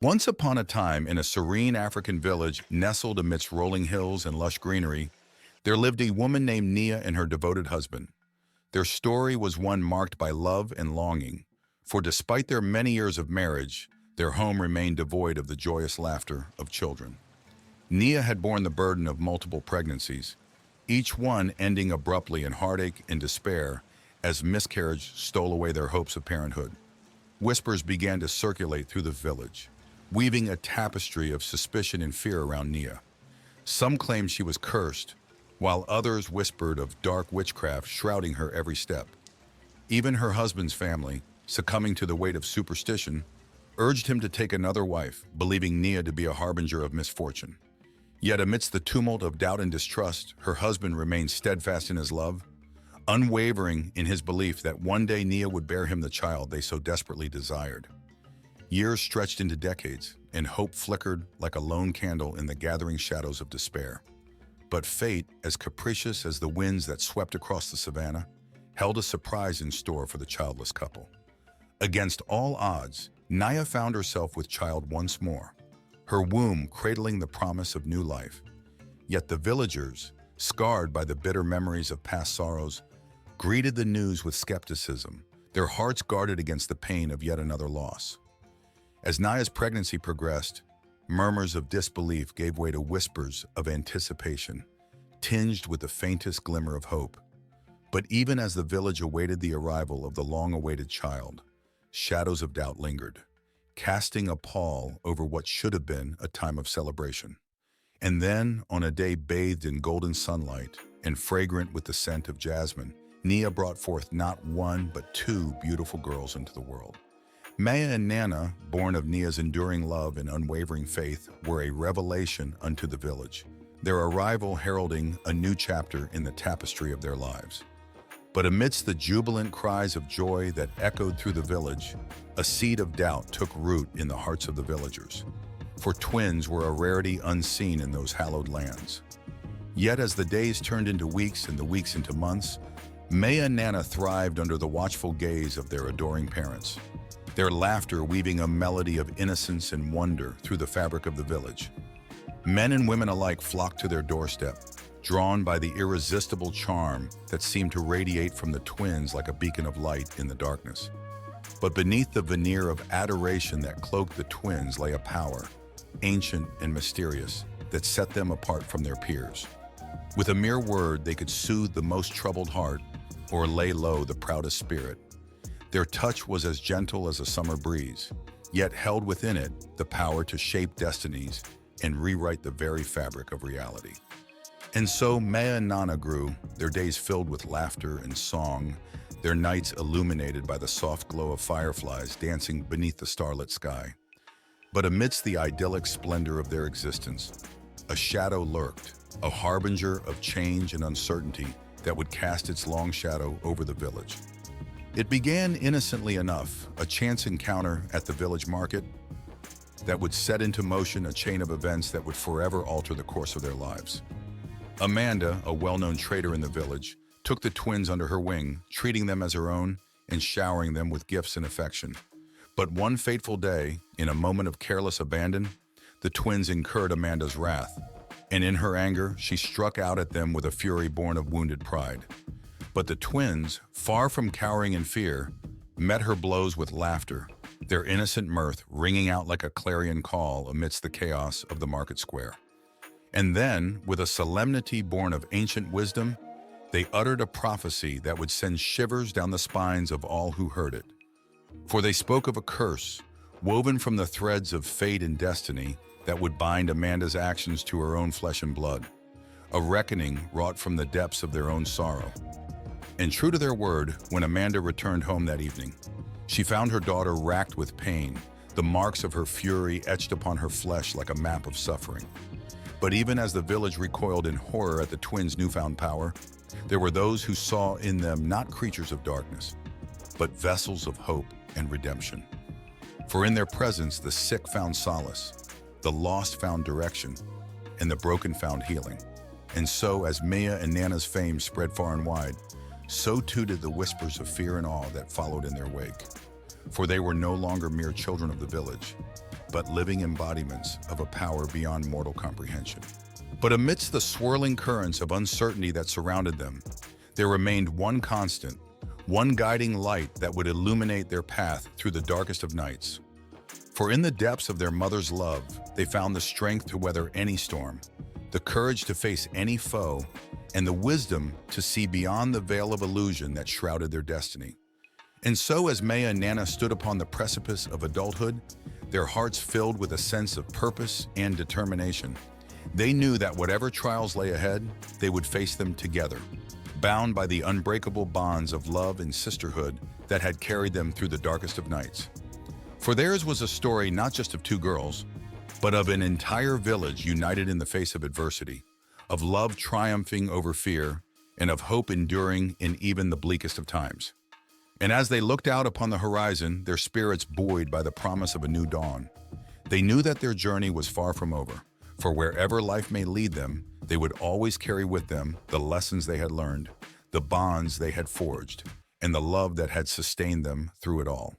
Once upon a time, in a serene African village nestled amidst rolling hills and lush greenery, there lived a woman named Nia and her devoted husband. Their story was one marked by love and longing, for despite their many years of marriage, their home remained devoid of the joyous laughter of children. Nia had borne the burden of multiple pregnancies, each one ending abruptly in heartache and despair as miscarriage stole away their hopes of parenthood. Whispers began to circulate through the village, weaving a tapestry of suspicion and fear around Nia. Some claimed she was cursed, while others whispered of dark witchcraft shrouding her every step. Even her husband's family, succumbing to the weight of superstition, urged him to take another wife, believing Nia to be a harbinger of misfortune. Yet amidst the tumult of doubt and distrust, her husband remained steadfast in his love, unwavering in his belief that one day Nia would bear him the child they so desperately desired. Years stretched into decades, and hope flickered like a lone candle in the gathering shadows of despair. But fate, as capricious as the winds that swept across the savannah, held a surprise in store for the childless couple. Against all odds, Nia found herself with child once more, her womb cradling the promise of new life. Yet the villagers, scarred by the bitter memories of past sorrows, greeted the news with skepticism, their hearts guarded against the pain of yet another loss. As Nia's pregnancy progressed, murmurs of disbelief gave way to whispers of anticipation, tinged with the faintest glimmer of hope. But even as the village awaited the arrival of the long-awaited child, shadows of doubt lingered, casting a pall over what should have been a time of celebration. And then, on a day bathed in golden sunlight and fragrant with the scent of jasmine, Nia brought forth not one but two beautiful girls into the world. Maya and Nana, born of Nia's enduring love and unwavering faith, were a revelation unto the village, their arrival heralding a new chapter in the tapestry of their lives. But amidst the jubilant cries of joy that echoed through the village, a seed of doubt took root in the hearts of the villagers. For twins were a rarity unseen in those hallowed lands. Yet as the days turned into weeks and the weeks into months, Maya and Nana thrived under the watchful gaze of their adoring parents, their laughter weaving a melody of innocence and wonder through the fabric of the village. Men and women alike flocked to their doorstep, drawn by the irresistible charm that seemed to radiate from the twins like a beacon of light in the darkness. But beneath the veneer of adoration that cloaked the twins lay a power, ancient and mysterious, that set them apart from their peers. With a mere word, they could soothe the most troubled heart or lay low the proudest spirit. Their touch was as gentle as a summer breeze, yet held within it the power to shape destinies and rewrite the very fabric of reality. And so Maya and Nana grew, their days filled with laughter and song, their nights illuminated by the soft glow of fireflies dancing beneath the starlit sky. But amidst the idyllic splendor of their existence, a shadow lurked, a harbinger of change and uncertainty that would cast its long shadow over the village. It began innocently enough, a chance encounter at the village market that would set into motion a chain of events that would forever alter the course of their lives. Amanda, a well-known trader in the village, took the twins under her wing, treating them as her own and showering them with gifts and affection. But one fateful day, in a moment of careless abandon, the twins incurred Amanda's wrath, and in her anger, she struck out at them with a fury born of wounded pride. But the twins, far from cowering in fear, met her blows with laughter, their innocent mirth ringing out like a clarion call amidst the chaos of the market square. And then, with a solemnity born of ancient wisdom, they uttered a prophecy that would send shivers down the spines of all who heard it. For they spoke of a curse, woven from the threads of fate and destiny, that would bind Amanda's actions to her own flesh and blood, a reckoning wrought from the depths of their own sorrow. And true to their word, when Amanda returned home that evening, she found her daughter racked with pain, the marks of her fury etched upon her flesh like a map of suffering. But even as the village recoiled in horror at the twins' newfound power, there were those who saw in them not creatures of darkness, but vessels of hope and redemption. For in their presence the sick found solace, the lost found direction, and the broken found healing. And so, as Maya and Nana's fame spread far and wide, so too did the whispers of fear and awe that followed in their wake. For they were no longer mere children of the village. but living embodiments of a power beyond mortal comprehension. But amidst the swirling currents of uncertainty that surrounded them, there remained one constant, one guiding light that would illuminate their path through the darkest of nights. For in the depths of their mother's love, they found the strength to weather any storm, the courage to face any foe, and the wisdom to see beyond the veil of illusion that shrouded their destiny. And so as Maya and Nana stood upon the precipice of adulthood, their hearts filled with a sense of purpose and determination, they knew that whatever trials lay ahead, they would face them together, bound by the unbreakable bonds of love and sisterhood that had carried them through the darkest of nights. For theirs was a story not just of two girls, but of an entire village united in the face of adversity, of love triumphing over fear, and of hope enduring in even the bleakest of times. And as they looked out upon the horizon, their spirits buoyed by the promise of a new dawn, they knew that their journey was far from over, for wherever life may lead them, they would always carry with them the lessons they had learned, the bonds they had forged, and the love that had sustained them through it all.